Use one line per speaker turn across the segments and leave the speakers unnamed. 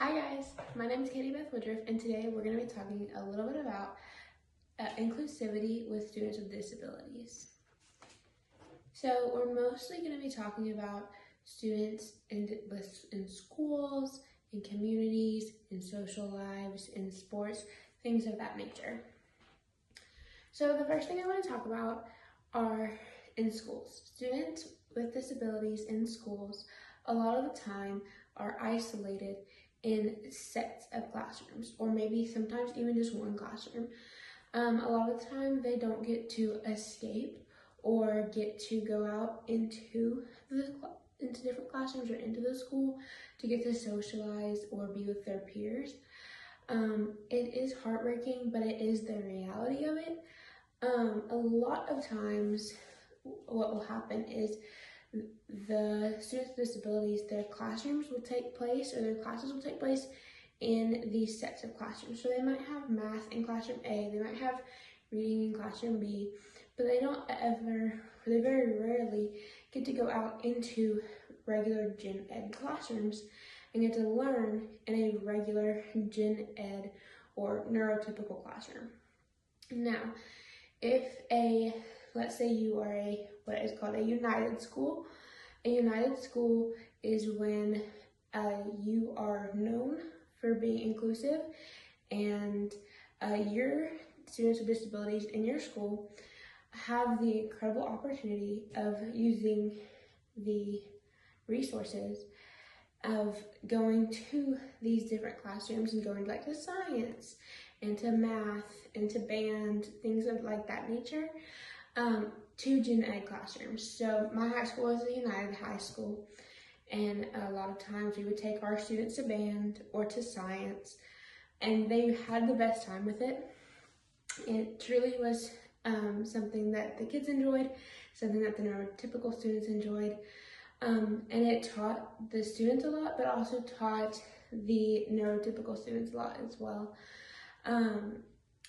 Hi guys, my name is Katie Beth Woodruff, and today we're going to be talking a little bit about inclusivity with students with disabilities. So we're mostly going to be talking about students in schools, in communities, in social lives, in sports, things of that nature. So the first thing I want to talk about are in schools. Students with disabilities in schools a lot of the time are isolated in sets of classrooms, or maybe sometimes even just one classroom. A lot of the time they don't get to escape or get to go out into different classrooms or into the school to get to socialize or be with their peers. It is heartbreaking, but it is the reality of it. A lot of times what will happen is the students with disabilities, their classrooms will take place, or their classes will take place in these sets of classrooms. So they might have math in classroom A, they might have reading in classroom B, but they very rarely get to go out into regular gen ed classrooms and get to learn in a regular gen ed or neurotypical classroom. Now, let's say you are what is called a united school. A united school is when you are known for being inclusive, and your students with disabilities in your school have the incredible opportunity of using the resources of going to these different classrooms and going like to science and to math and to band, things of like that nature, to gen ed classrooms. So my high school was a united high school, and a lot of times we would take our students to band or to science, and they had the best time with it. It truly was something that the kids enjoyed, something that the neurotypical students enjoyed, and it taught the students a lot, but also taught the neurotypical students a lot as well.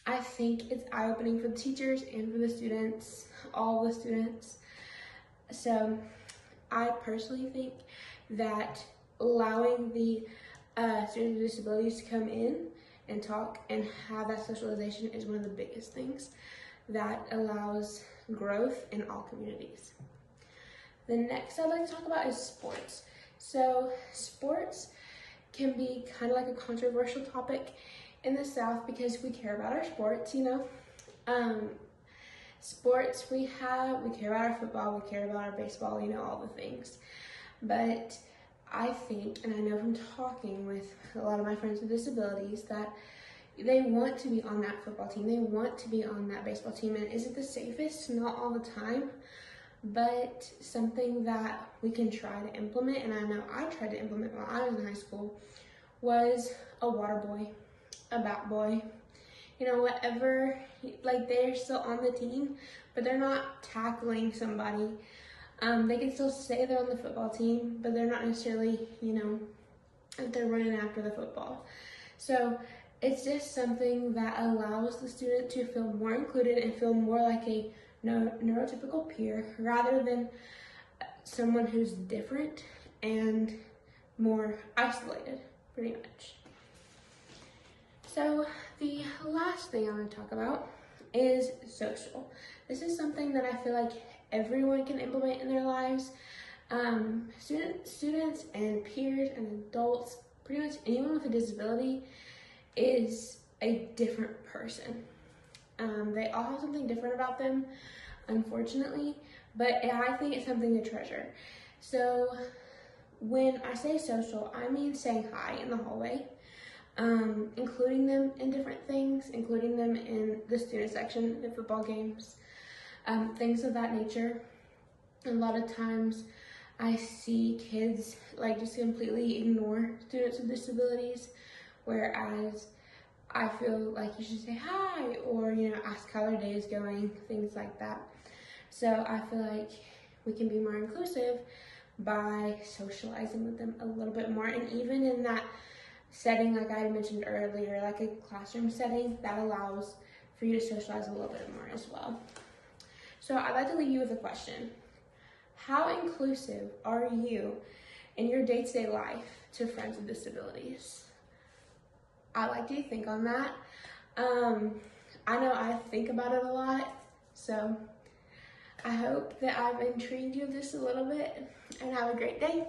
I think it's eye-opening for the teachers and for the students, all the students. So I personally think that allowing the students with disabilities to come in and talk and have that socialization is one of the biggest things that allows growth in all communities. The next I'd like to talk about is sports. So sports can be kind of like a controversial topic in the South because we care about our sports, sports, we care about our football, we care about our baseball, all the things. But I think, and I know from talking with a lot of my friends with disabilities, that they want to be on that football team, they want to be on that baseball team. And is it the safest? Not all the time, but something that we can try to implement, and I know I tried to implement while I was in high school, was a water boy, a bat boy, whatever, like they're still on the team, but they're not tackling somebody. They can still say they're on the football team, but they're not necessarily, if they're running after the football. So it's just something that allows the student to feel more included and feel more like a neurotypical peer rather than someone who's different and more isolated, pretty much. So the last thing I want to talk about is social. This is something that I feel like everyone can implement in their lives. Students and peers and adults, pretty much anyone with a disability is a different person. They all have something different about them, unfortunately, but I think it's something to treasure. So when I say social, I mean saying hi in the hallway, including them in different things, including them in the student section in football games, things of that nature. A lot of times I see kids just completely ignore students with disabilities, whereas I feel like you should say hi or, ask how their day is going, things like that. So I feel like we can be more inclusive by socializing with them a little bit more, and even in that setting, like I mentioned earlier, like a classroom setting, that allows for you to socialize a little bit more as well. So I'd like to leave you with a question. How inclusive are you in your day-to-day life to friends with disabilities? I like you to think on that. I know I think about it a lot, so I hope that I've intrigued you just a little bit, and have a great day.